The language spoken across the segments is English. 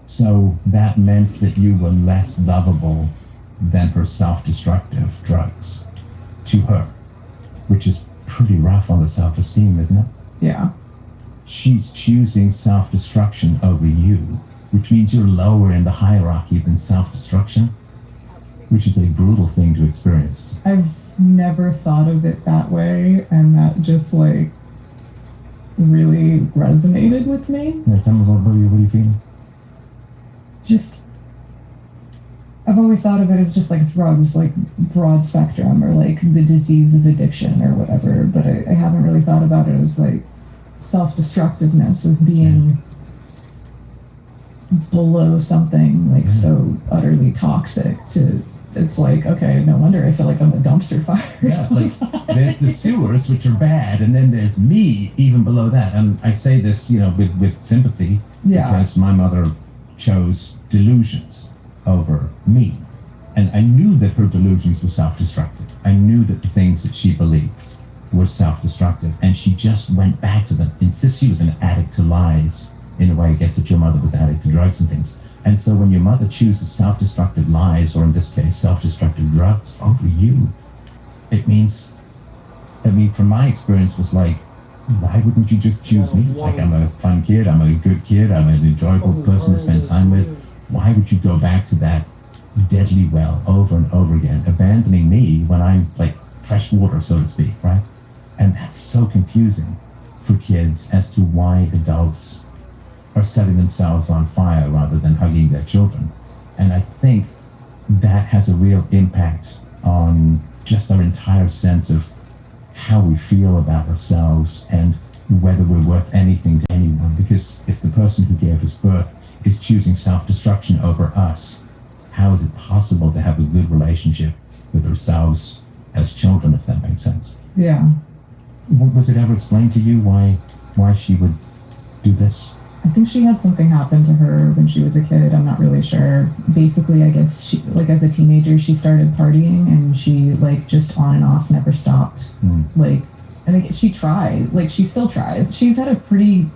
So that meant that you were less lovable than her self-destructive drugs to her, which is pretty rough on the self-esteem, isn't it? Yeah. She's choosing self-destruction over you, which means you're lower in the hierarchy than self-destruction, which is a brutal thing to experience. I've never thought of it that way, and that just like really resonated with me. Yeah, tell me what are you feeling? Just, I've always thought of it as just like drugs, like broad spectrum, or like the disease of addiction or whatever, but I haven't really thought about it as like self-destructiveness of being below something like so utterly toxic to, it's like, okay, no wonder I feel like I'm a dumpster fire. Yeah, like there's the sewers, which are bad, and then there's me even below that. And I say this, you know, with sympathy, because my mother chose delusions over me. And I knew that her delusions were self-destructive. I knew that the things that she believed were self-destructive, and she just went back to them, insists she was an addict to lies, in a way, I guess, that your mother was an addict to drugs and things. And so when your mother chooses self-destructive lies, or in this case, self-destructive drugs over you, it means, I mean, from my experience, was like, why wouldn't you just choose me? Like, I'm a fun kid, I'm a good kid, I'm an enjoyable person to spend time with. Why would you go back to that deadly well over and over again, abandoning me when I'm like fresh water, so to speak, right? And that's so confusing for kids as to why adults are setting themselves on fire rather than hugging their children. And I think that has a real impact on just our entire sense of how we feel about ourselves and whether we're worth anything to anyone. Because if the person who gave us birth is choosing self-destruction over us, how is it possible to have a good relationship with ourselves as children, if that makes sense? Yeah. Was it ever explained to you why she would do this? I think she had something happen to her when she was a kid. I'm not really sure. Basically, I guess she, like as a teenager, she started partying and she like just on and off never stopped. Like, and she tried, like she still tries. She's had a pretty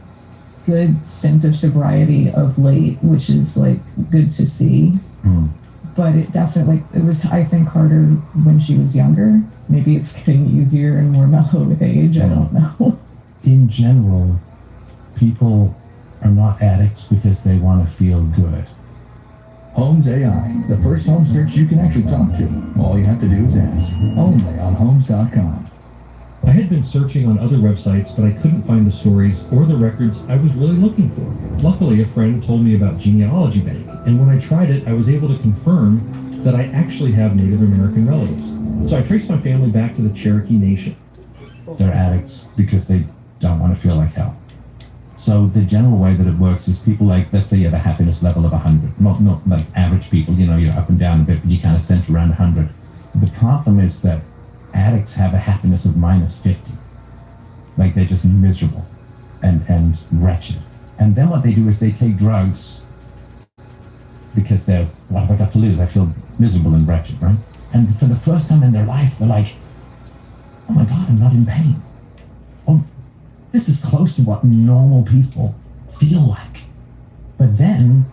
good stint of sobriety of late, which is like good to see. But it definitely, it was, I think, harder when she was younger. Maybe it's getting easier and more mellow with age. I don't know. In general, people are not addicts because they want to feel good. Homes AI, the first home search you can actually talk to. All you have to do is ask. Only on Homes.com. I had been searching on other websites, but I couldn't find the stories or the records I was really looking for. Luckily, a friend told me about Genealogy Bank, and when I tried it, I was able to confirm that I actually have Native American relatives. So I traced my family back to the Cherokee Nation. They're addicts because they don't want to feel like hell. So the general way that it works is people like, let's say you have a happiness level of 100. Not like average people, you know, you're up and down a bit, but you kind of center around 100. The problem is that addicts have a happiness of minus 50. Like they're just miserable and wretched. And then what they do is they take drugs because they're, what have I got to lose? I feel miserable and wretched, right? And for the first time in their life, they're like, oh my God, I'm not in pain. Oh, this is close to what normal people feel like. But then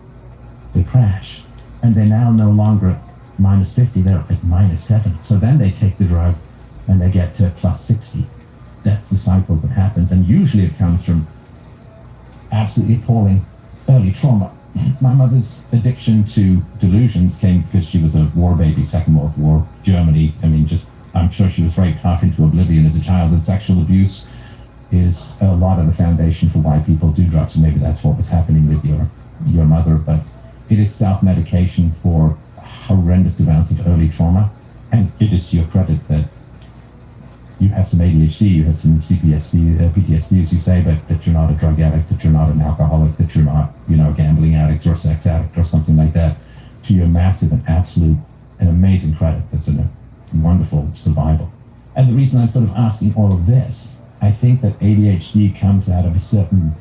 they crash and they're now no longer at minus 50, they're at like minus 7. So then they take the drug and they get to plus 60. That's the cycle that happens. And usually it comes from absolutely appalling early trauma. My mother's addiction to delusions came because she was a war baby, Second World War, Germany. I mean, just, I'm sure she was raped half into oblivion as a child, and sexual abuse is a lot of the foundation for why people do drugs, and maybe that's what was happening with your mother. But it is self-medication for horrendous amounts of early trauma, and it is to your credit that you have some ADHD, you have some PTSD, as you say, but that you're not a drug addict, that you're not an alcoholic, that you're not, you know, a gambling addict or a sex addict or something like that. To your massive and absolute and amazing credit, it's a wonderful survival. And the reason I'm sort of asking all of this, I think that ADHD comes out of a certain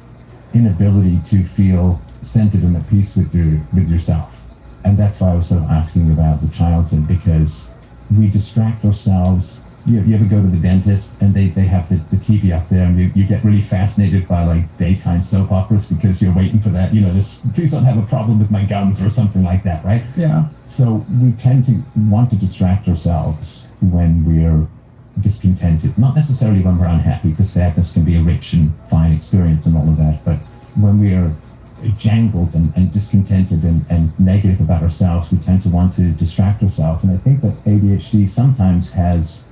inability to feel centered and at peace with yourself. And that's why I was sort of asking about the childhood, because we distract ourselves. You ever go to the dentist and they have the TV up there, and you get really fascinated by like daytime soap operas because you're waiting for that, this, please don't have a problem with my gums or something like that, right? Yeah. So we tend to want to distract ourselves when we're discontented, not necessarily when we're unhappy, because sadness can be a rich and fine experience and all of that, but when we are jangled and discontented and negative about ourselves, we tend to want to distract ourselves. And I think that ADHD sometimes has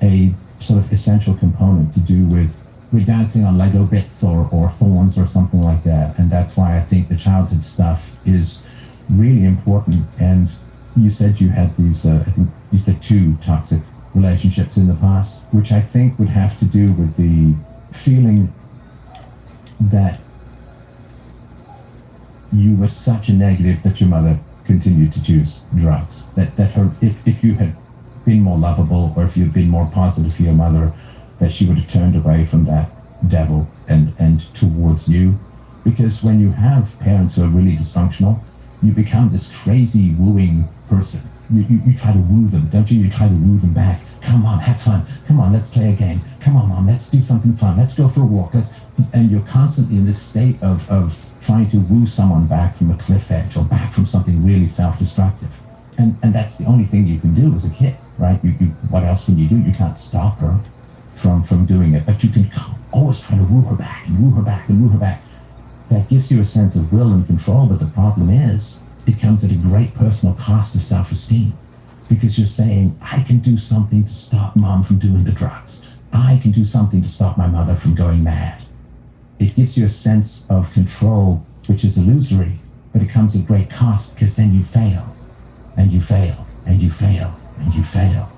a sort of essential component to do with we're dancing on Lego bits or thorns or something like that. And that's why I think the childhood stuff is really important. And you said you had these, I think you said 2 toxic relationships in the past, which I think would have to do with the feeling that you were such a negative that your mother continued to choose drugs. That her, if you had been more lovable, or if you'd been more positive for your mother, that she would have turned away from that devil and towards you. Because when you have parents who are really dysfunctional, you become this crazy wooing person. You try to woo them, don't you? You try to woo them back. Come on, have fun. Come on, let's play a game. Come on, Mom, let's do something fun. Let's go for a walk. And you're constantly in this state of trying to woo someone back from a cliff edge or back from something really self-destructive. And that's the only thing you can do as a kid, right? What else can you do? You can't stop her from doing it, but you can always try to woo her back and woo her back and woo her back. That gives you a sense of will and control, but the problem is it comes at a great personal cost of self-esteem, because you're saying, I can do something to stop Mom from doing the drugs. I can do something to stop my mother from going mad. It gives you a sense of control, which is illusory, but it comes at great cost, because then you fail, and you fail, and you fail, and you fail.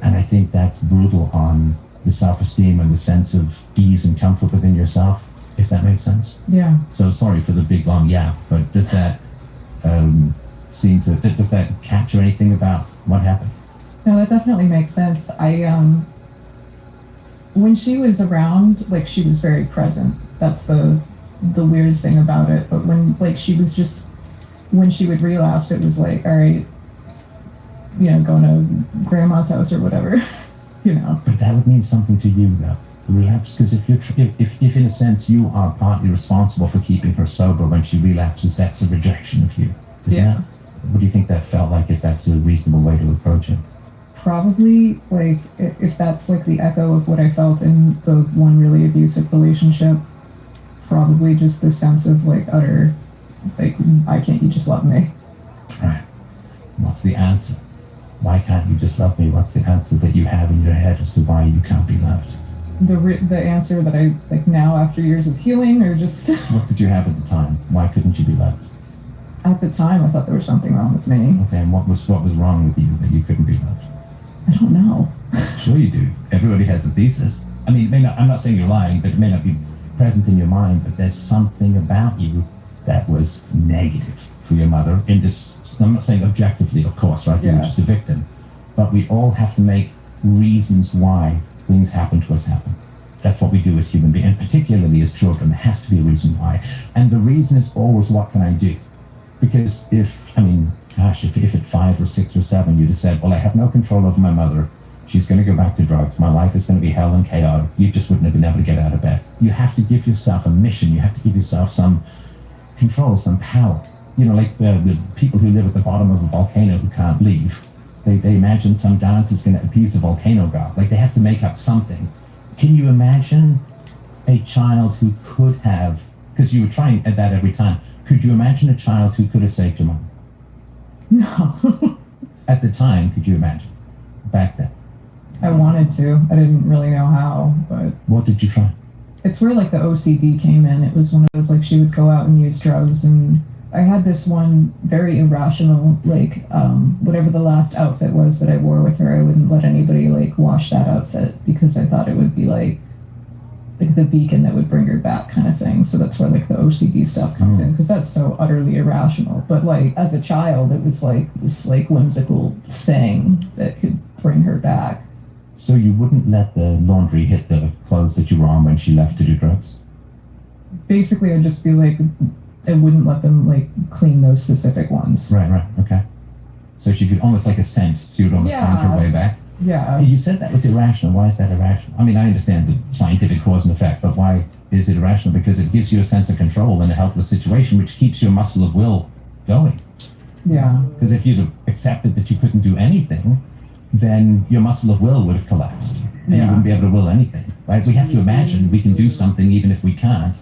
And I think that's brutal on the self-esteem and the sense of ease and comfort within yourself, if that makes sense. Yeah. So sorry for the big long yap, but does that does that capture anything about what happened? No, that definitely makes sense. When she was around, like, she was very present. That's the weird thing about it. But when, like, when she would relapse, it was like, all right, going to grandma's house or whatever, But that would mean something to you, though, the relapse, because if in a sense you are partly responsible for keeping her sober when she relapses, that's a rejection of you, isn't it? What do you think that felt like, if that's a reasonable way to approach it? Probably, like, if that's like the echo of what I felt in the one really abusive relationship, probably just this sense of like utter, like, why can't you just love me? Right. What's the answer? Why can't you just love me? What's the answer that you have in your head as to why you can't be loved? The answer that I like now after years of healing, or just What did you have at the time? Why couldn't you be loved? at the time I thought there was something wrong with me. Okay, and what was wrong with you that you couldn't be loved? I don't know. Sure you do. Everybody has a thesis. I mean, it may not, I'm not saying you're lying, but it may not be present in your mind, but there's something about you that was negative for your mother in this. I'm not saying objectively, of course, right? You're just a victim. But we all have to make reasons why things happen to us happen. That's what we do as human beings, and particularly as children. There has to be a reason why. And the reason is always, what can I do? Because if at 5 or 6 or 7 you'd have said, well, I have no control over my mother, she's going to go back to drugs, my life is going to be hell and chaotic, you just wouldn't have been able to get out of bed. You have to give yourself a mission. You have to give yourself some control, some power. Like the people who live at the bottom of a volcano who can't leave. They imagine some dance is going to appease the volcano god. Like, they have to make up something. Can you imagine a child who could have, because you were trying at that every time, could you imagine a child who could have saved your mom? No. At the time, could you imagine? Back then. I wanted to. I didn't really know how, but What did you try? it's where like the OCD came in. It was one of those, like, she would go out and use drugs, and I had this one very irrational, like, whatever the last outfit was that I wore with her, I wouldn't let anybody like wash that outfit because I thought it would be like the beacon that would bring her back, kind of thing. So that's where like the OCD stuff comes in, because that's so utterly irrational. But like as a child, it was like this like whimsical thing that could bring her back. So you wouldn't let the laundry hit the clothes that you were on when she left to do drugs? Basically, I'd just be like, I wouldn't let them like clean those specific ones. Right, okay. So she could almost like ascent. She would almost find her way back. Yeah. You said that was irrational. Why is that irrational? I mean, I understand the scientific cause and effect, but why is it irrational? Because it gives you a sense of control in a helpless situation, which keeps your muscle of will going. Yeah. Because if you'd have accepted that you couldn't do anything, then your muscle of will would have collapsed, and you wouldn't be able to will anything. Right? We have to imagine we can do something even if we can't,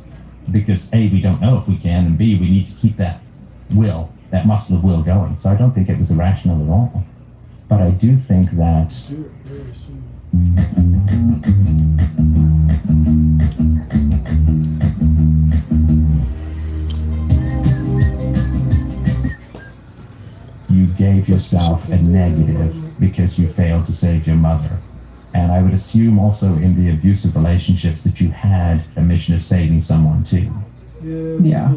because A, we don't know if we can, and B, we need to keep that will, that muscle of will going. So I don't think it was irrational at all. But I do think that you gave yourself a negative because you failed to save your mother. And I would assume also in the abusive relationships that you had a mission of saving someone too. Yeah.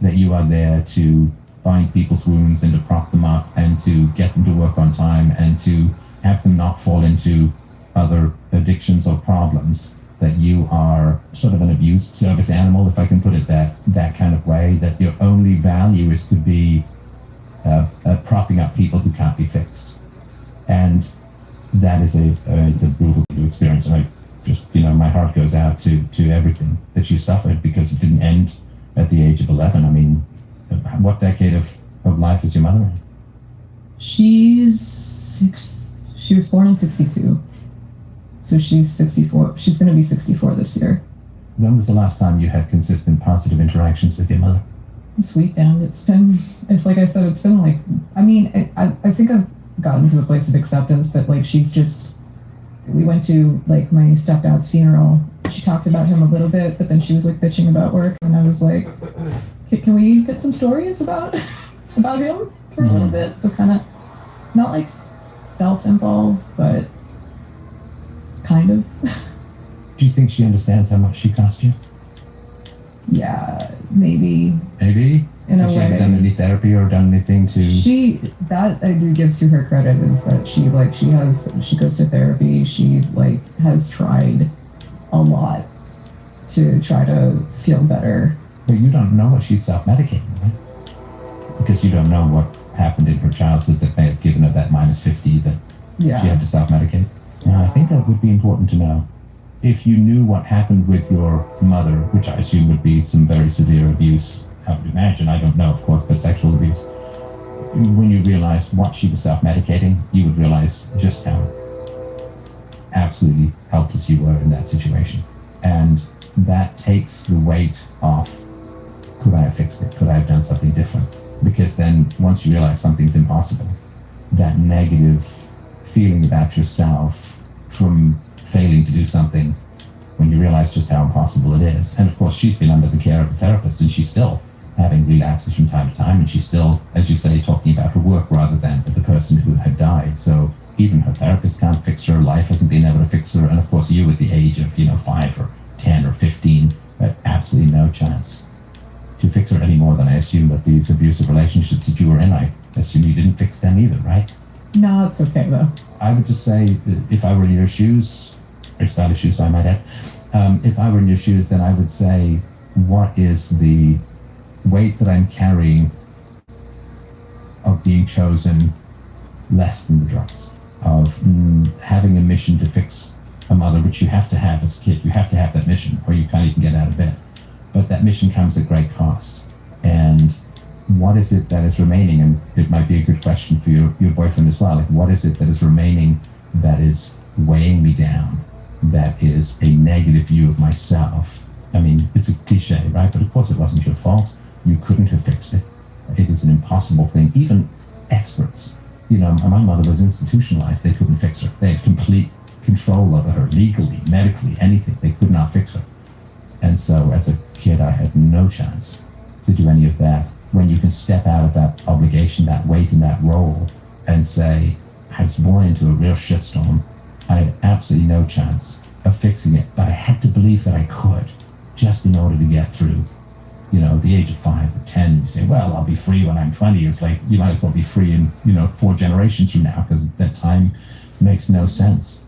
That you are there to find people's wounds and to prop them up and to get them to work on time and to have them not fall into other addictions or problems. That you are sort of an abused service animal, if I can put it that kind of way, that your only value is to be propping up people who can't be fixed. And that is it's a brutal thing to experience. And I just, my heart goes out to everything that you suffered, because it didn't end at the age of 11. I mean, what decade of life is your mother in? She was born in 62. So she's 64. She's going to be 64 this year. When was the last time you had consistent positive interactions with your mother? This weekend. It's like I said, it's been like, I mean, I think I've gotten to a place of acceptance that like we went to like my stepdad's funeral. She talked about him a little bit, but then she was like bitching about work, and I was like, can we get some stories about him for a little bit? So kind of not like self-involved, but kind of. Do you think she understands how much she cost you? Yeah, maybe. In a way. She haven't done any therapy or done anything to... That I do give to her credit, is that she goes to therapy. She like has tried a lot to try to feel better. But you don't know what she's self-medicating, right? Because you don't know what happened in her childhood that may have given her that -50 that she had to self-medicate. Now, I think that would be important to know. If you knew what happened with your mother, which I assume would be some very severe abuse, I would imagine, I don't know, of course, but sexual abuse, when you realized what she was self-medicating, you would realize just how absolutely helpless you were in that situation. And that takes the weight off. Could I have fixed it? Could I have done something different? Because then once you realize something's impossible, that negative feeling about yourself from failing to do something, when you realize just how impossible it is. And of course, she's been under the care of a therapist, and she's still having relapses from time to time, and she's still, as you say, talking about her work rather than the person who had died. So even her therapist can't fix her, life hasn't been able to fix her, and of course you at the age of 5 or 10 or 15 had absolutely no chance to fix her any more than I assume that these abusive relationships that you were in, I assume you didn't fix them either, right? No, it's okay though. I would just say, if I were in your shoes, or stylish shoes by my dad, if I were in your shoes, then I would say, what is the weight that I'm carrying of being chosen less than the drugs, of having a mission to fix a mother, which you have to have as a kid. You have to have that mission, or you can't even get out of bed. But that mission comes at great cost. And what is it that is remaining? And it might be a good question for your boyfriend as well. Like, what is it that is remaining that is weighing me down, that is a negative view of myself? I mean, it's a cliche, right? But of course it wasn't your fault. You couldn't have fixed it. It is an impossible thing. Even experts, my mother was institutionalized. They couldn't fix her. They had complete control over her, legally, medically, anything. They could not fix her. And so as a kid, I had no chance to do any of that. When you can step out of that obligation, that weight, and that role, and say, I was born into a real shitstorm. I had absolutely no chance of fixing it, but I had to believe that I could, just in order to get through, the age of 5 or 10. You say, well, I'll be free when I'm 20. It's like, you might as well be free in, 4 generations from now, because that time makes no sense.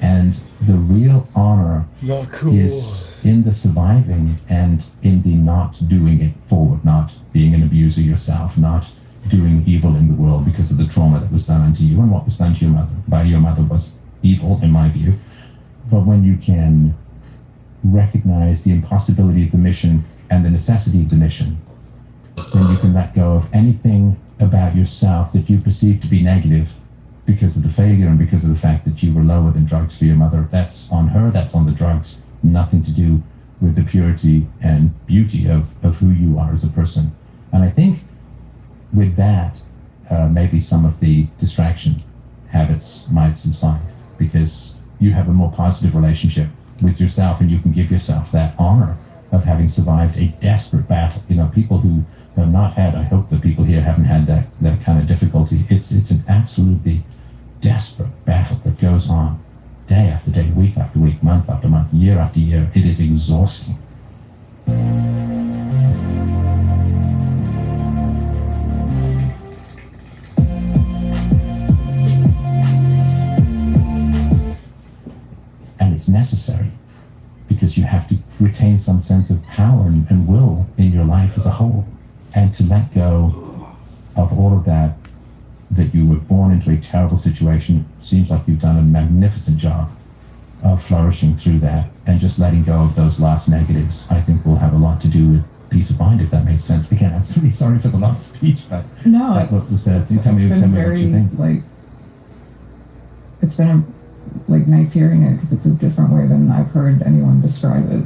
And the real honor Not cool. is in the surviving and in the not doing it forward, not being an abuser yourself, not doing evil in the world because of the trauma that was done unto you. And what was done to your mother by your mother was evil, in my view. But when you can recognize the impossibility of the mission and the necessity of the mission, then you can let go of anything about yourself that you perceive to be negative because of the failure and because of the fact that you were lower than drugs for your mother. That's on her, that's on the drugs, nothing to do with the purity and beauty of who you are as a person. And I think with that, maybe some of the distraction habits might subside because you have a more positive relationship with yourself and you can give yourself that honor of having survived a desperate battle. You know, people who have not had, I hope the people here haven't had that kind of difficulty. It's an absolutely desperate battle that goes on day after day, week after week, month after month, year after year. It is exhausting. And it's necessary because you have to retain some sense of power and will in your life as a whole, and to let go of all of that you were born into a terrible situation. It seems like you've done a magnificent job of flourishing through that, and just letting go of those last negatives, I think, will have a lot to do with peace of mind, if that makes sense. Again, I'm really sorry for the long speech, but No, that was said. Tell me been what very, you think. like, it's been nice hearing it because it's a different way than I've heard anyone describe it.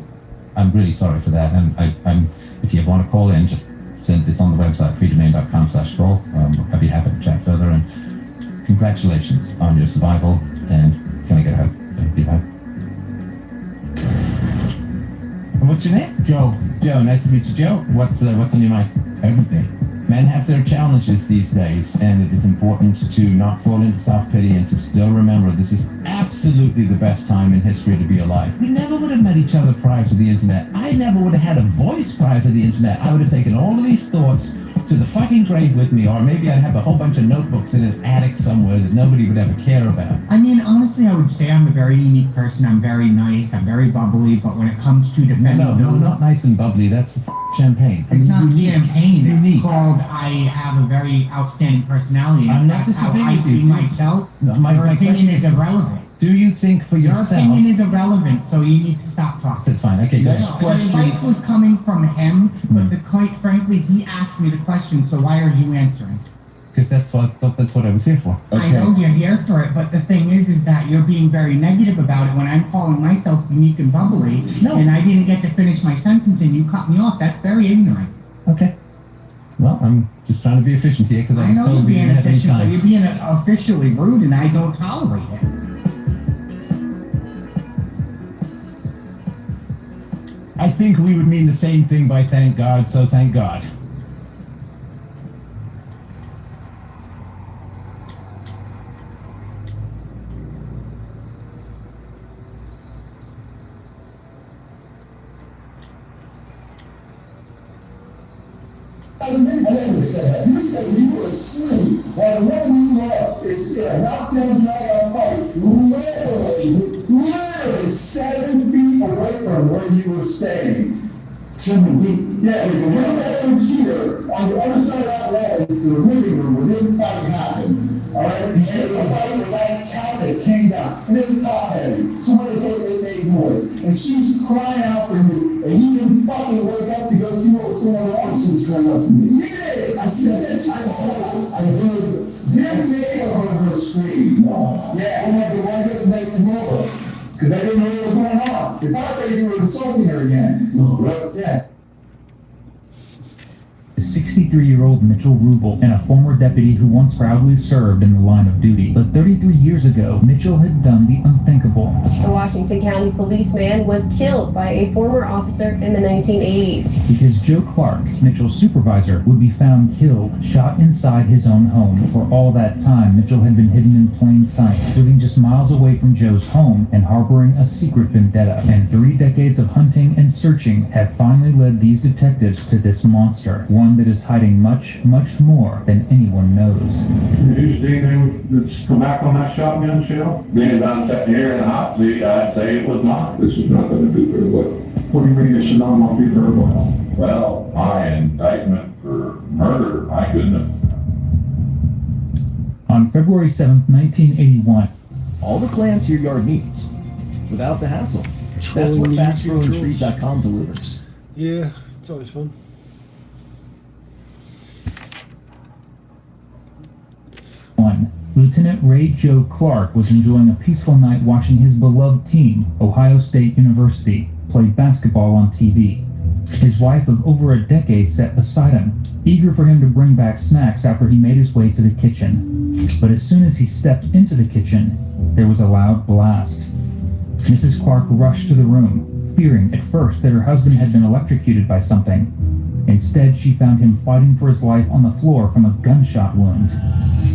I'm really sorry for that, and I'm if you want to call in, just send. It's on the website freedomain.com/call. I'd be happy to chat further. And congratulations on your survival. And can I get a hug? Can I get a hug? And what's your name? Joe. Joe, nice to meet you, Joe. What's on your mind? Everything. Men have their challenges these days, and it is important to not fall into self-pity and to still remember this is absolutely the best time in history to be alive. We never would have met each other prior to the internet. I never would have had a voice prior to the internet. I would have taken all of these thoughts to the fucking grave with me, or maybe I'd have a whole bunch of notebooks in an attic somewhere that nobody would ever care about. I mean, honestly, I would say I'm a very unique person. I'm very nice. I'm very bubbly. But when it comes to defending No, not nice and bubbly. That's champagne. It's not unique. champagne. Unique. It's called I have a very outstanding personality. And I'm not that's how disagreeing I with you. see myself. No, Your my opinion question is irrelevant. Do you think for Your yourself? opinion is irrelevant, so you need to stop talking. That's fine. Okay, Next good. The question. advice was coming from him, but quite frankly, he asked me the question, so why are you answering? Because that's what I was here for. I know you're here for it, but the thing is that you're being very negative about it when I'm calling myself unique and bubbly, No. and I didn't get to finish my sentence and you cut me off. That's very ignorant. Okay. Well, I'm just trying to be efficient here because I I was know told you're we being didn't have any efficient, but time. you're being officially rude, and I don't tolerate it. I think we would mean the same thing by thank God, so thank God. I never said that. You said you were asleep while the woman you love is in a knockdown, drag-out fight, literally 7 feet away from where you were staying. 7 feet? Yeah, with the window here, on the other side of that wall is the living room where this fight happened. Alright? And the fight where that cabinet came down, and it was top heavy. So when it hit, it made noise. And she's crying out for you, and you didn't fucking wake up to go see what was going on. She was crying out for me. Yeah! I said, I heard, you made her scream. Yeah, I had to wake up and make the over. Because I didn't know what was going on. If I thought you were insulting her again. Well, yeah. 63-year-old Mitchell Rubel, and a former deputy who once proudly served in the line of duty. But 33 years ago, Mitchell had done the unthinkable. The Washington County policeman was killed by a former officer in the 1980s. Because Joe Clark, Mitchell's supervisor, would be found killed, shot inside his own home. For all that time, Mitchell had been hidden in plain sight, living just miles away from Joe's home and harboring a secret vendetta. And 3 decades of hunting and searching have finally led these detectives to this monster, one that is hiding much, much more than anyone knows. Did you see anything that's come back on that shotgun shell? Being done sitting here in the hot seat, I'd say it was not. This is not going to do very well. What do you mean it should not do very well? Well, my indictment for murder, my goodness. On February 7th, 1981, All the plants your yard needs, without the hassle. That's what FastGrowingTrees.com delivers. Yeah, it's always fun. Lieutenant Ray Joe Clark was enjoying a peaceful night watching his beloved team, Ohio State University, play basketball on TV. His wife of over a decade sat beside him, eager for him to bring back snacks after he made his way to the kitchen. But as soon as he stepped into the kitchen, there was a loud blast. Mrs. Clark rushed to the room, fearing at first that her husband had been electrocuted by something. Instead, she found him fighting for his life on the floor from a gunshot wound.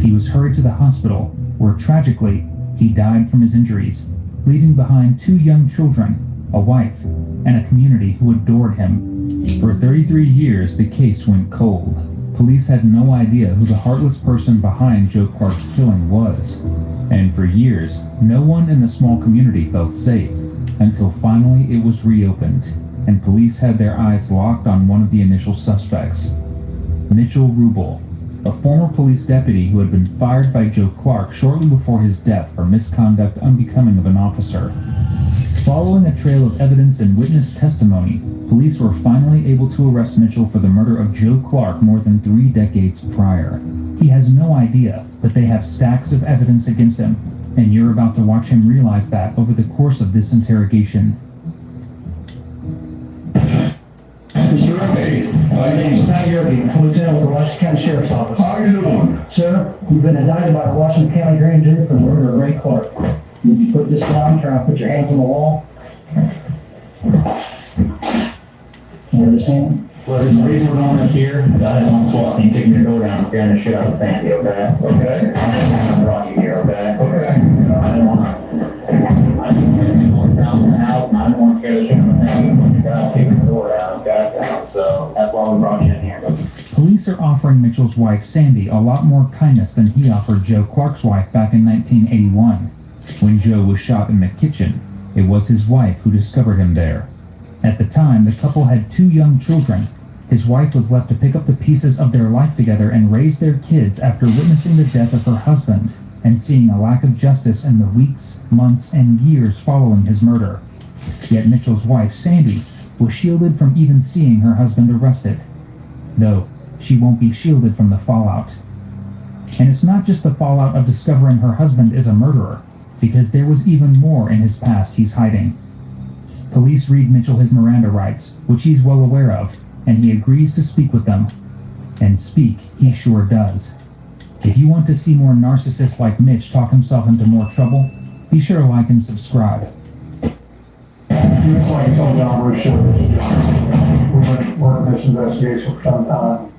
He was hurried to the hospital, where tragically, he died from his injuries, leaving behind 2 young children, a wife, and a community who adored him. For 33 years, the case went cold. Police had no idea who the heartless person behind Joe Clark's killing was. And for years, no one in the small community felt safe, until finally it was reopened, and police had their eyes locked on one of the initial suspects, Mitchell Rubel, a former police deputy who had been fired by Joe Clark shortly before his death for misconduct unbecoming of an officer. Following a trail of evidence and witness testimony, police were finally able to arrest Mitchell for the murder of Joe Clark more than 3 decades prior. He has no idea that they have stacks of evidence against him, and you're about to watch him realize that over the course of this interrogation. My name is Pat Yerby, Lieutenant with the Washington County Sheriff's Office. How are you doing? Sir, you've been indicted by the Washington County Grand Jury for the murder of Ray Clark. Would you put this down, try to put your hands on the wall? Where this hand? Well, there's a reason we're going up here. I got it on SWAT team taking your door down, scaring the shit out of the family, okay? Okay. I brought you here, okay? Okay. I didn't want to down in the house, and I didn't want to scare the shit out of the family. You guys kicking the door down, okay? So that's why we brought you in here. Police are offering Mitchell's wife, Sandy, a lot more kindness than he offered Joe Clark's wife back in 1981. When Joe was shot in the kitchen, it was his wife who discovered him there. At the time, the couple had 2 young children. His wife was left to pick up the pieces of their life together and raise their kids after witnessing the death of her husband and seeing a lack of justice in the weeks, months, and years following his murder. Yet Mitchell's wife, Sandy, was shielded from even seeing her husband arrested. Though, she won't be shielded from the fallout. And it's not just the fallout of discovering her husband is a murderer, because there was even more in his past he's hiding. Police read Mitchell his Miranda rights, which he's well aware of, and he agrees to speak with them. And speak he sure does. If you want to see more narcissists like Mitch talk himself into more trouble, be sure to like and subscribe. Just like you told John, we're sure. We've been working this investigation for some time.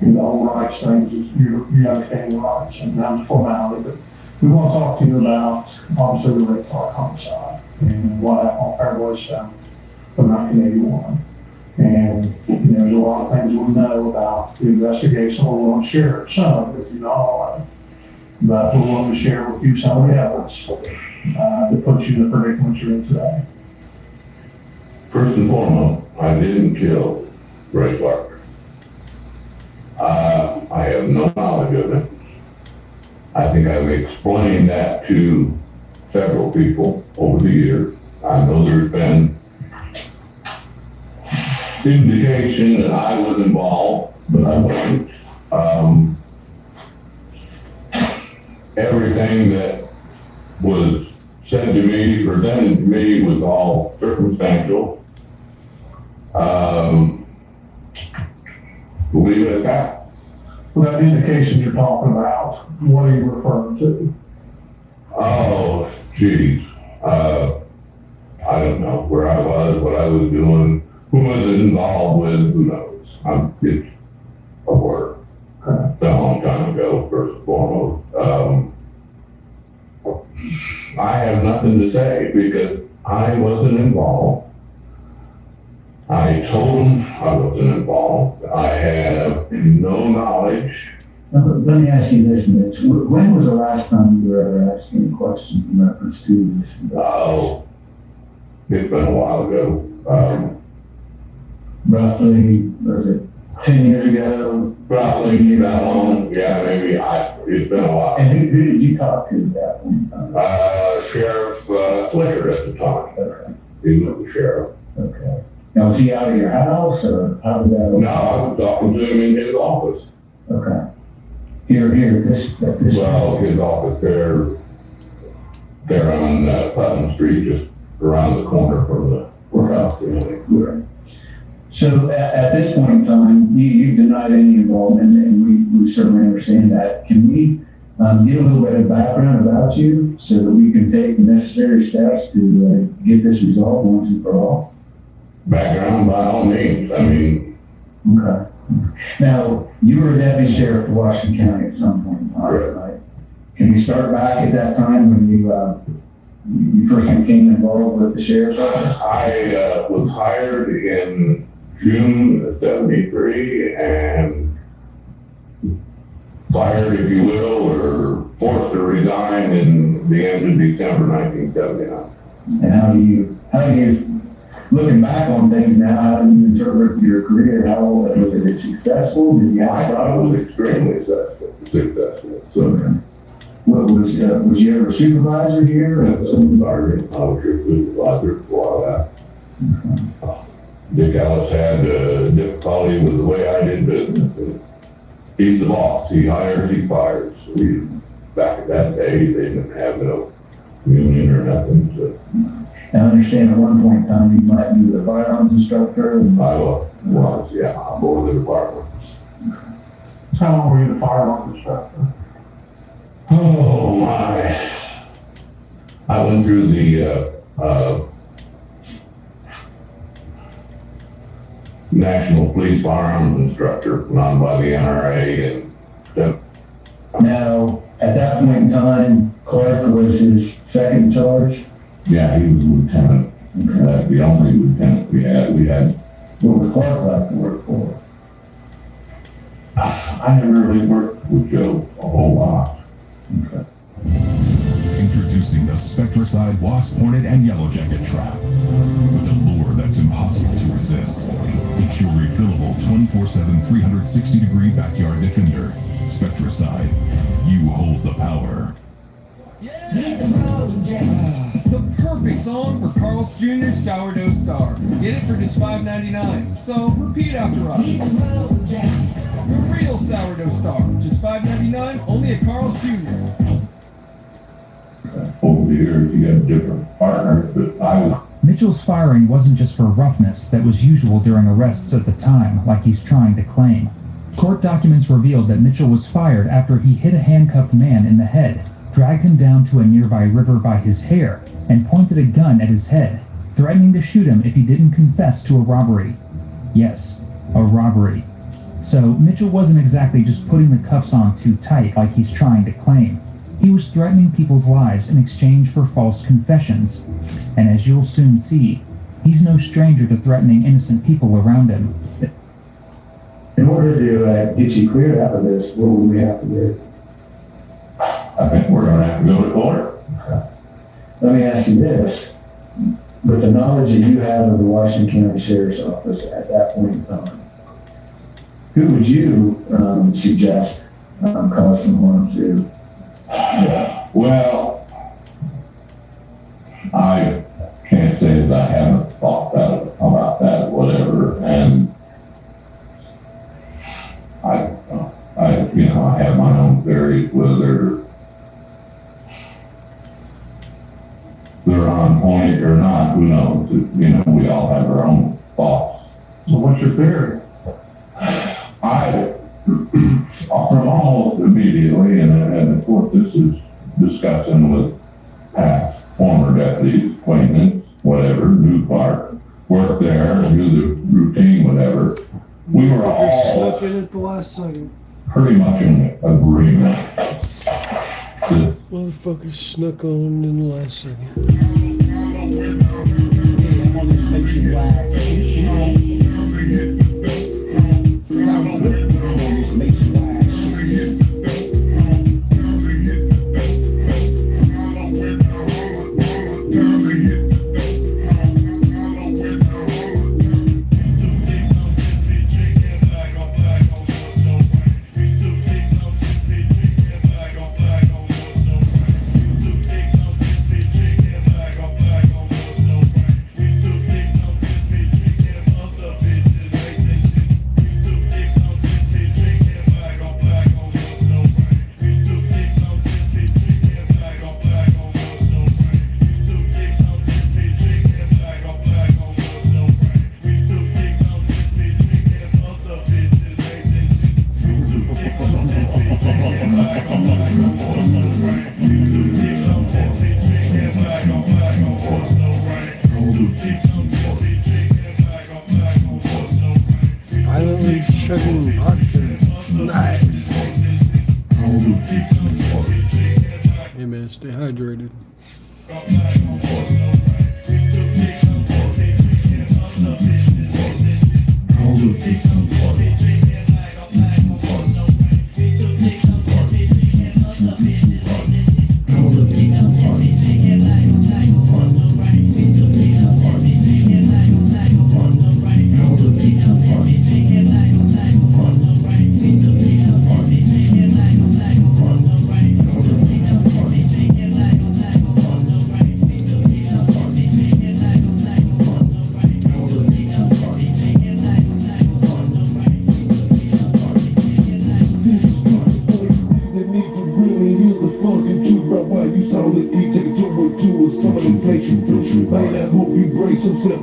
The whole rights thing, you understand the rights and that's the formality, but we want to talk to you about obviously the Ray Clark homicide and what happened on Fairway Stone from 1981. And there's a lot of things we know about the investigation. We want to share some, if you not all of it. But we want to share with you some of the evidence that puts you in the predicament you're in today. First and foremost, I didn't kill Ray Clark. I have no knowledge of it. I think I've explained that to several people over the years. I know there's been indication that I was involved, but I wasn't. Everything that was said to me, presented to me, was all circumstantial. Leave it at that. Well, that indication you're talking about, what are you referring to? Oh, geez. I don't know where I was, what I was doing, who I was involved with, who knows. It's a word. It's a long time ago, first and foremost. I have nothing to say because I wasn't involved. I told him I wasn't involved. I have no knowledge. Now, let me ask you this, Mitch. When was the last time you were ever asked any questions in reference to this? Oh, it's been a while ago. Roughly, was it 10 years ago? Probably that long. Yeah, maybe. It's been a while. And who did you talk to at that point? Sheriff Flicker at the time. Okay. He was the sheriff. Okay. Now, was he out of your house, or how did that? No, I was talking to him in his office. Okay. Here, this. Well, his office there on Putnam Street, just around the corner from the courthouse. Right. So at this point in time, you've denied any involvement, and we certainly understand that. Can we get a little bit of background about you so that we can take the necessary steps to get this resolved once and for all? Background, by all means. I mean. Okay. Now, you were a deputy sheriff of Washington County at some point in time, right? Can you start back at that time when you first became involved with the sheriff's office? I was hired in June of '73 and fired, if you will, or forced to resign in the end of December 1979. And how do you, looking back on things now, how do you interpret your career? How was it successful? I thought it was extremely successful. So, what was you ever a supervisor here? I was your supervisor for that. Dick Ellis had difficulty with the way I did business. He's the boss. He hires, he fires. So back at that day, they didn't have no union or nothing. So. I understand at one point in time you might be the firearms instructor. I was, yeah, aboard the department. How long were you the firearms instructor? Oh my! I went through the National Police Firearms Instructor, run by the NRA, and now at that point in time, Clark was his second charge. yeah, he was lieutenant. That's the only lieutenant we had. What was Clark like to work for? I never really worked with Joe a whole lot. Okay. Introducing the Spectracide Wasp, Hornet, and Yellow Jacket trap. With a lure that's impossible to resist. It's your refillable 24/7, 360-degree backyard defender. Spectracide. You hold the power. The perfect song for Carl's Jr. Sourdough Star. Get it for just $5.99. So repeat after us. The real Sourdough Star, just $5.99, only at Carl's Jr. Over the years, you got different partners, but Mitchell's firing wasn't just for roughness that was usual during arrests at the time, like he's trying to claim. Court documents revealed that Mitchell was fired after he hit a handcuffed man in the head, dragged him down to a nearby river by his hair, and pointed a gun at his head, threatening to shoot him if he didn't confess to a robbery. Yes, a robbery. So Mitchell wasn't exactly just putting the cuffs on too tight like he's trying to claim. He was threatening people's lives in exchange for false confessions. And as you'll soon see, he's no stranger to threatening innocent people around him. In order to get you cleared out of this, what would we have to do? I think we're going to have to go to court. Let me ask you this. With the knowledge that you have of the Washington County Sheriff's Office at that point in time, who would you suggest cause some harm to? Well, I can't say that I haven't thought about that, whatever, and I have my own theories, whether they're on point or not, who knows? We all have our own thoughts. So what's your theory? From almost immediately, and of course this is discussing with past former deputies, acquaintance, whatever, new Clark, work there, do the routine, whatever. We were all snuck in at the last second. pretty much in agreement. Motherfucker snuck on in the last second. Yeah, stay hydrated.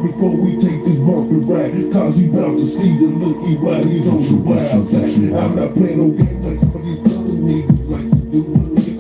Before we take this bumpy ride, cause you about to see the looky while he's on the wild side. I'm not playing no games like some of these other niggas like to do.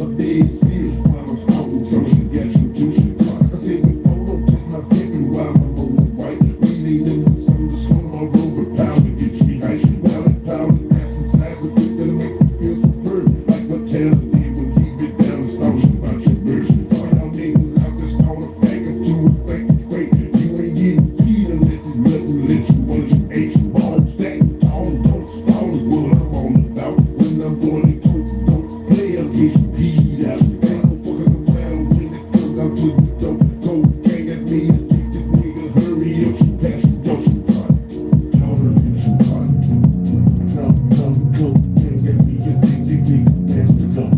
I'm dead serious while I'm smoking some of the gas you do. Like I said before, don't take my baby while I'm on the white. We need them with some of the smoke on over power to get you hype. Now that power to pass some size of it that'll make you feel superb. Like my tail did when he bit down and started about your bird. All y'all niggas out there starting back into a fake great. You ain't getting beat unless it's nothing less than one of them H balls. Stack tall, don't stall is what I'm on about. When I'm going to cook, don't play or get beat out. Ain't no fucking around when it comes out to the dope. Cocaine got me addicted, nigga. Hurry up, pass the dope. Powder and some cotton. Some cocaine got me addicted, nigga. Pass the dope.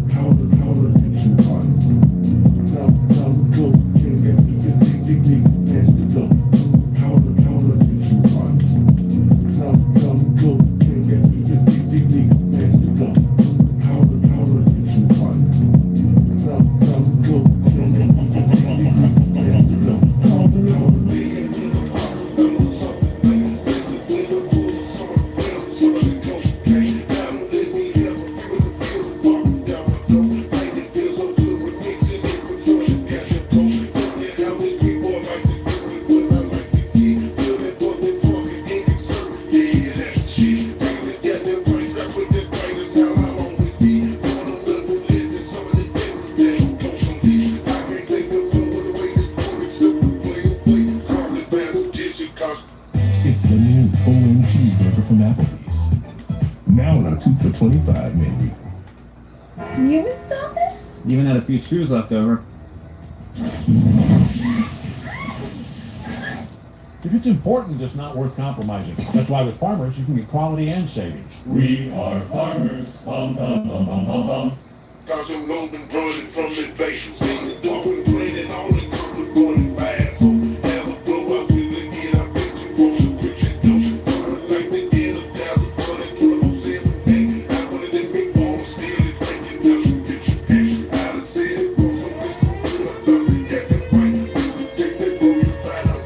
Powder and some cotton. Some cocaine got me addicted, nigga. Pass the dope. Powder and some cotton. Some cocaine got me addicted, nigga. Pass the dope. Powder and some cotton. Some cocaine got me addicted, nigga. Pass the dope. It's the new full-in cheeseburger from Applebee's. Now on our 2 for $25 menu. You installed this? Even had a few screws left over. If it's important, it's not worth compromising. That's why with Farmers, you can get quality and savings. We are farmers. Bum, bum, bum, bum, bum, bum. Cause your load been running from the base. See the dog and playing all the color going fast. So have a blowout till they get I bet you want to quit your dope. Like they get 1,000 I wanted them big balls still drinking out some bitch cash. I done said it for some good, so good. I thought they got that white. You take that boy, you find out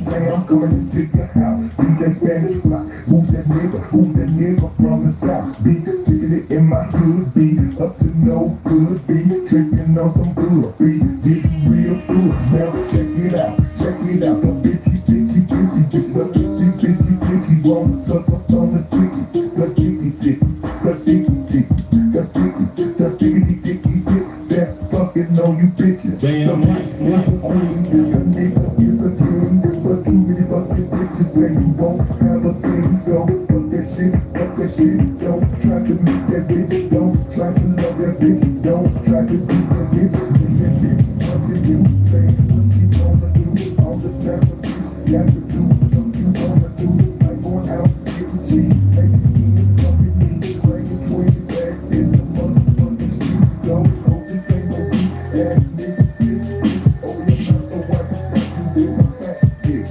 that I'm coming to your house. DJ Spanish fly. Who's that nigga? Who's that nigga from the south? Be ticketed in my hood. Be up to no good. Be tricking on some good. Be getting real good. Now check it out. Check it out. The bitchy, bitchy, bitchy, bitchy. The bitchy, bitchy, bitchy. Won't suck up on the dicky. The dicky, dicky. The dicky, dicky. The dicky, the dicky, dicky, dick. That's fucking on you bitches. Damn right. Is a queen. The nigga is a king. But too many fucking bitches say you won't have a thing. So fuck that shit. Fuck that shit. Don't try to meet that bitch. Don't try to love that bitch. Don't try to be that bitch. When that bitch comes to you, say what she gonna do. All the time a bitch got to do. What you gonna do? Like going out, getting cheap, making me fucking me, slanging 20 bags in the motherfucking street. So hope this ain't no weak ass nigga shit. Bitch, oh you're not so white, stop you with my fat dick.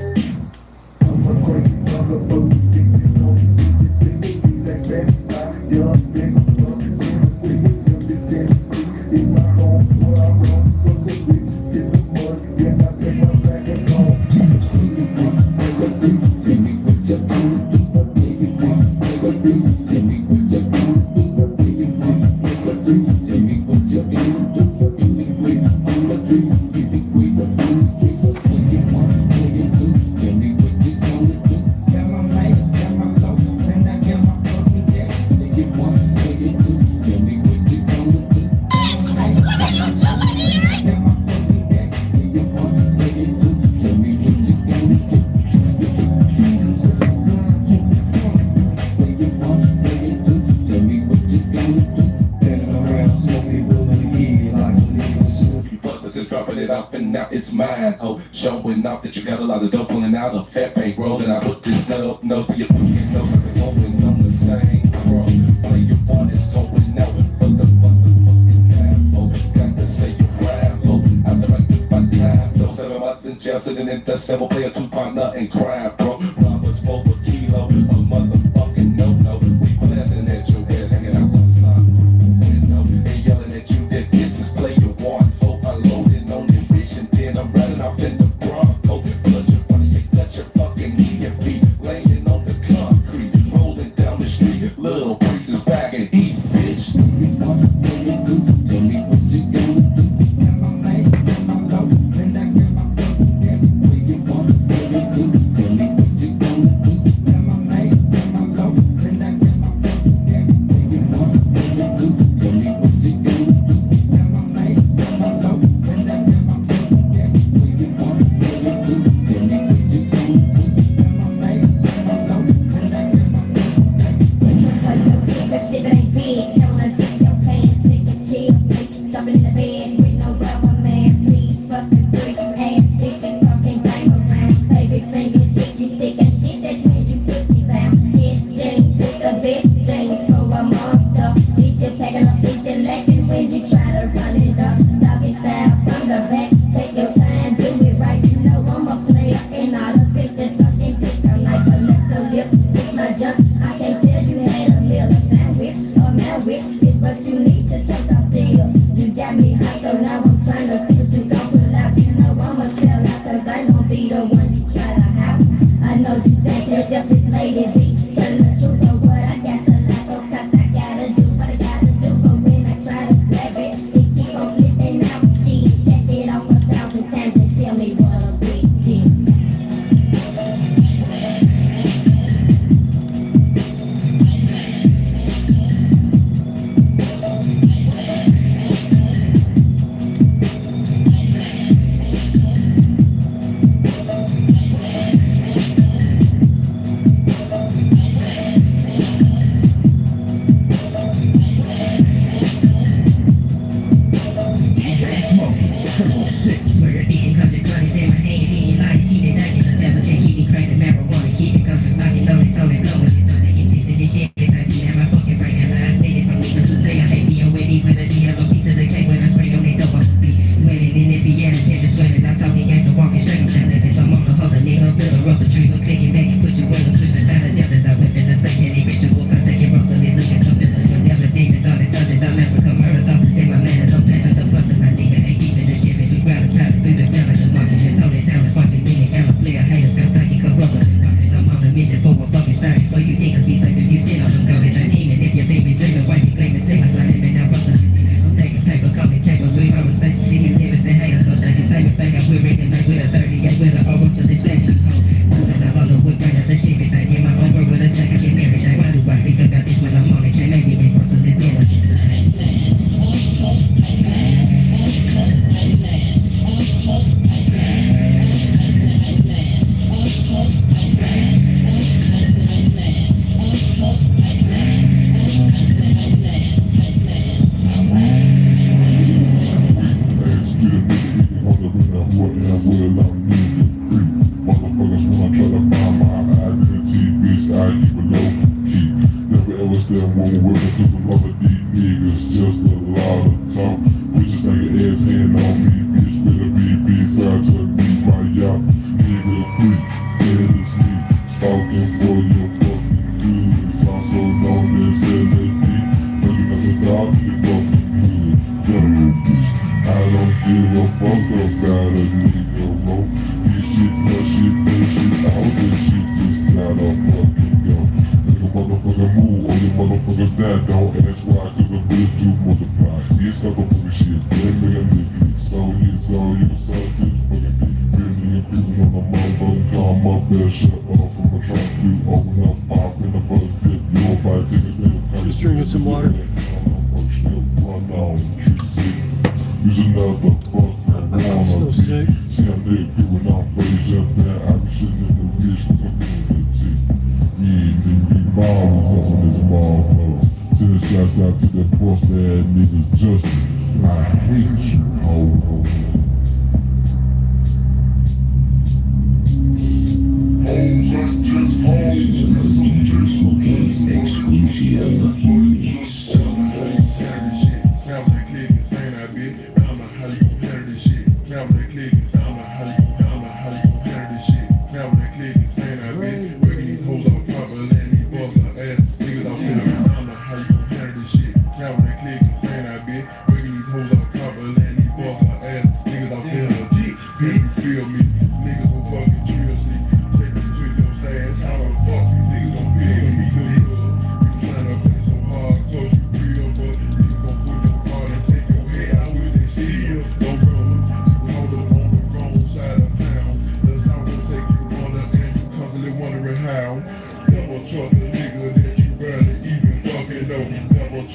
I'm a crazy motherfucker, thinking on these bitches, singing these like Spanish fly. up and now it's mine. Oh, showing off that you got a lot of dope pulling out a fat bankroll, and I put this nose to your fucking nose. I've been going on the same, bro. Play your part, it's going out for the motherfucking time. Oh, got to say your crime. Oh, after I get my time. So 7 months in jail, sitting in the cell, play a 2 partner and crime, bro. Robbers over kilo, a motherfucking no-no. We blasting at your ass, hanging out the sun. And yelling at you that this is play your one. Oh, unloading on your bitch, and then I'm riding off in the Bronco. Blood your body, you got your fucking knee and feet laying on the concrete, rolling down the street. Little pieces back and eat, bitch. Tell me what you gonna do. Just drinking some water. I'm still sick. Shouts out to the boss ass niggas, just I hate you, ho.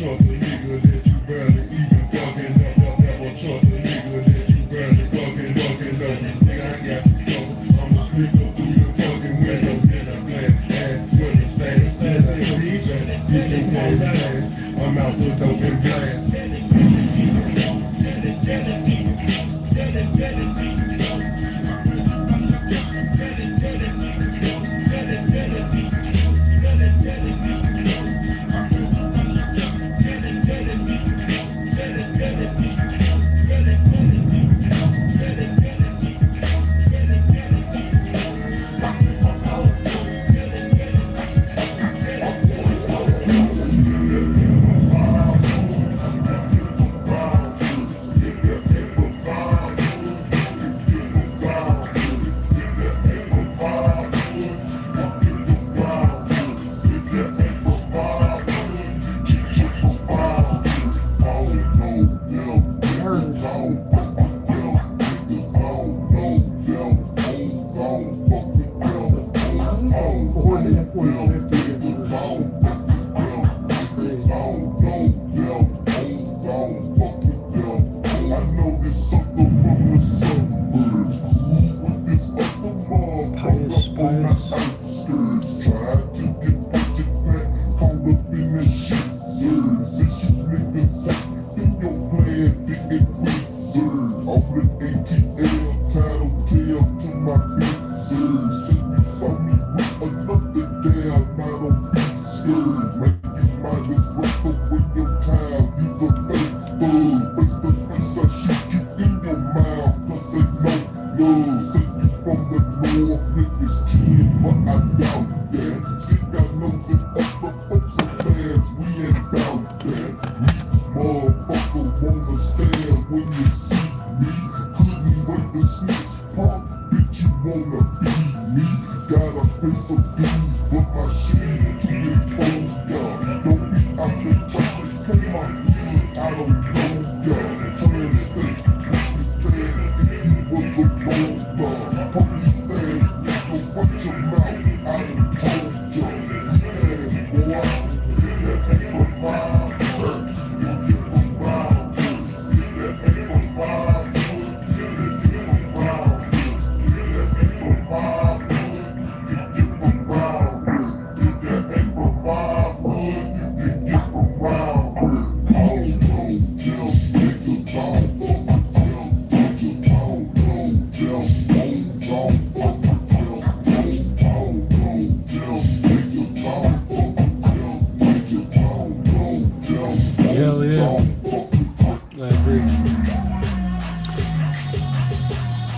trust a nigga that you barely even fucking up. Never trust a nigga that you barely fucking up. Nigga, I got trouble. I'm a sneaker through your fucking window. Then I plan ass with a stand. Get your phone fast. I'm out with open glass.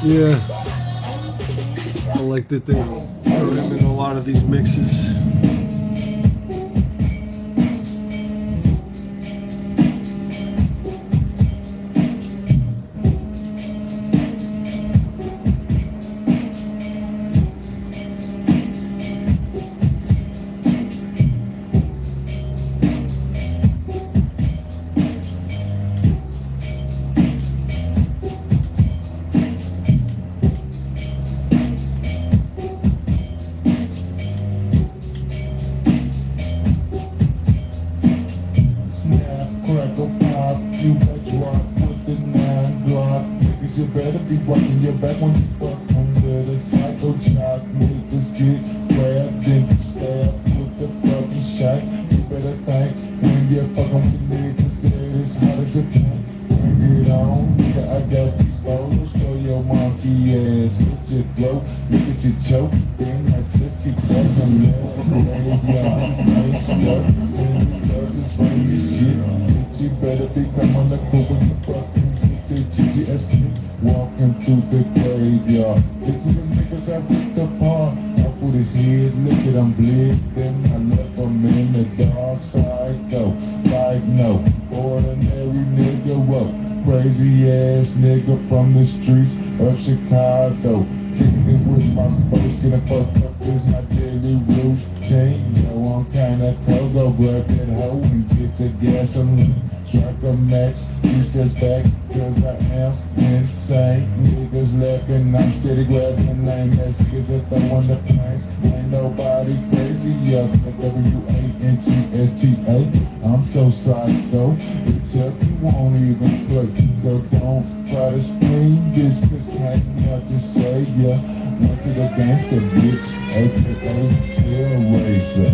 Yeah, I like that they throw him in a lot of these mixes. Kinda fucked up is my daily routine. Yo, I'm kinda cold. So go grab that hoe and get the gasoline. Strike a match, use this back, cause I am insane. Niggas laughing, I'm steady grabbing lame ass niggas that throw on the planks. Ain't nobody crazy up at WANTSTA. I'm so sorry though, except you won't even play. So don't try to scream this, cause can't nothing say ya. Went to the gangster bitch, aka Hellraiser.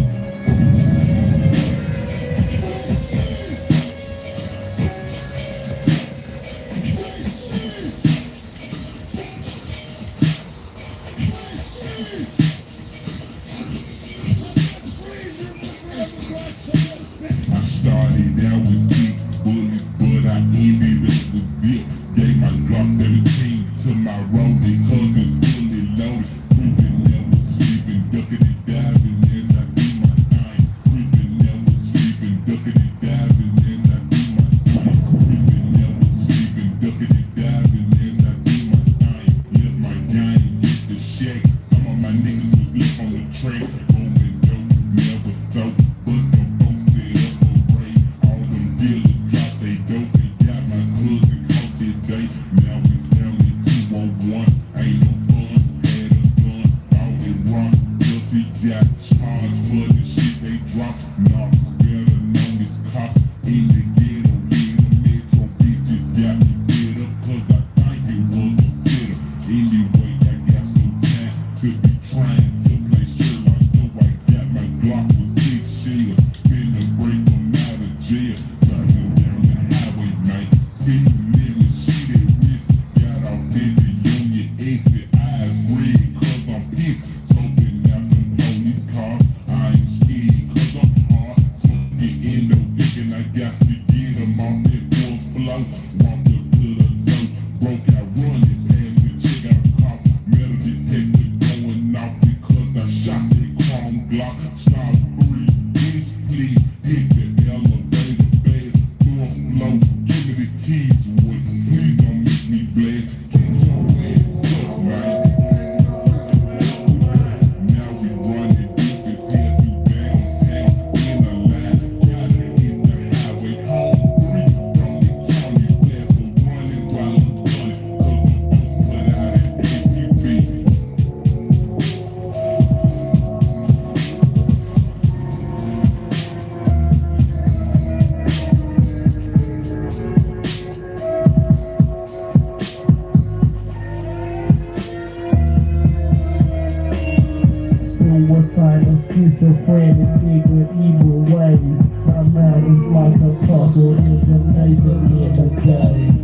Started out with 6 bullets, but I ended up with zip. Gave my Glock 17 to my rolling cousins, fully loaded. Creeping, never sleeping, ducking and diving as I do my thing. Creeping, never sleeping, ducking and diving as I do my thing. Creeping, never sleeping, ducking and diving as I do my thing. Left my gang, get the shack. Some of my niggas was left on the track. Rolling dope, never soap. But them folks set up a raid. All them dealers dropped they dope. They got my cousin caught that day. Now it's down in 201. Ain't no fun, had a gun, bought it wrong. Plus he got charged for the shit they dropped. Not better known as cops in the ghetto. Get them metro bitches got me get up. Cause I think it was a sitter. Anyway, I got no time to be trying to play Sherlock. So I got my Glock with 6 shells. Finna break them out of jail. Driving down the highway, man. Speeding in the shit at risk. Got off in the Union exit. Eyes red cause I'm pissed. Smoking out them police cars. I ain't scared cause I'm hard. Smoking endo, thinking I got to get them off that fourth floor. Walked up to the door, broke out running past the check out cop. Metal detector going off because I shot that chrome Glock. Stop breathe, bitch, please hit the elevator fast. Fourth floor, give me the keys, boy. Please don't make me blast. Get your ass up, man. Now we running deep as hell through downtown. In a line, gotta hit the highway home. 3 from the county, blast for running while I'm running. Cause the folks put out an SUV. Suicidal, schizophrenic, nigga, evil ways. My mind is like a puzzle, imagination in the days.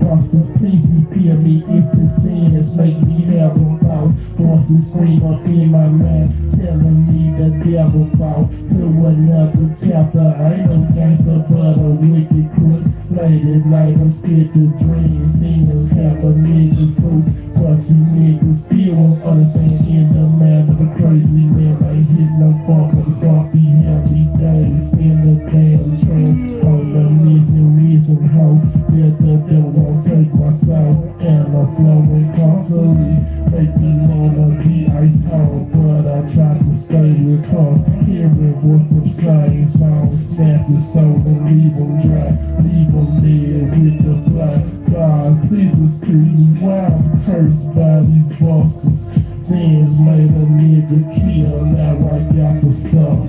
Cross the streets, you feel me, it's the tears, make me have a thought. Voices scream up in my mind, telling me the devil thought. To another chapter, I ain't no gangster, but a wicked crook. Late at night, I'm scared to dream, seeing half a nigga's fruit. But you niggas still won't understand in the man of a crazy man. I ain't hit no bump of the sloppy happy days in the damn train. On the reason how that the devil won't take my soul. And I'm flowing constantly, make me wanna be ice cold. But I try to stay with calm, hearing what's of saying songs. Snatch his soul and leave him dry, leave him dead with the black. God, please excuse me while I'm cursed by these bosses. Sins made a nigga kill, now I got to stop.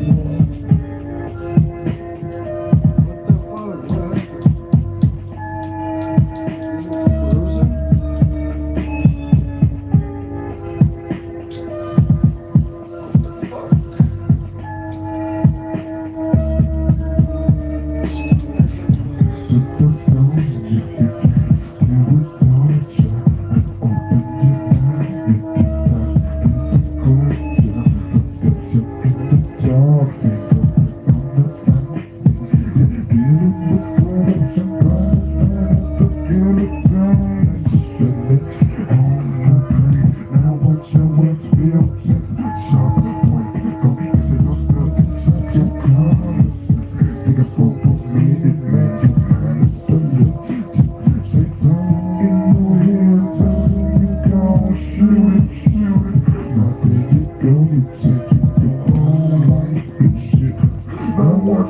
Oh, Fucking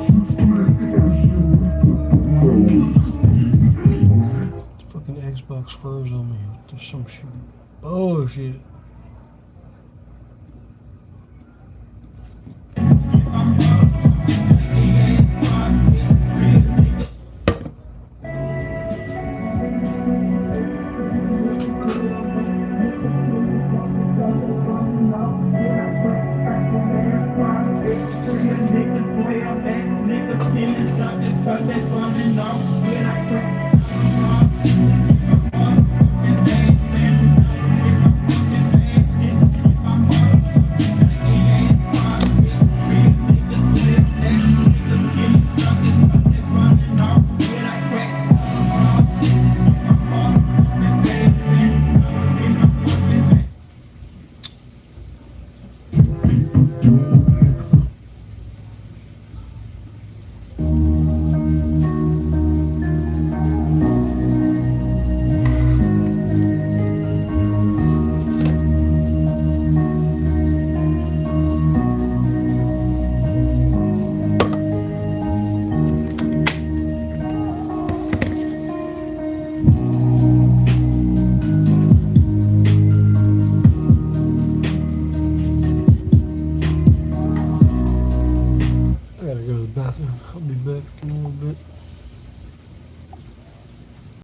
Xbox froze on me. There's some shit. Oh shit. I gotta go to the bathroom. I'll be back in a little bit.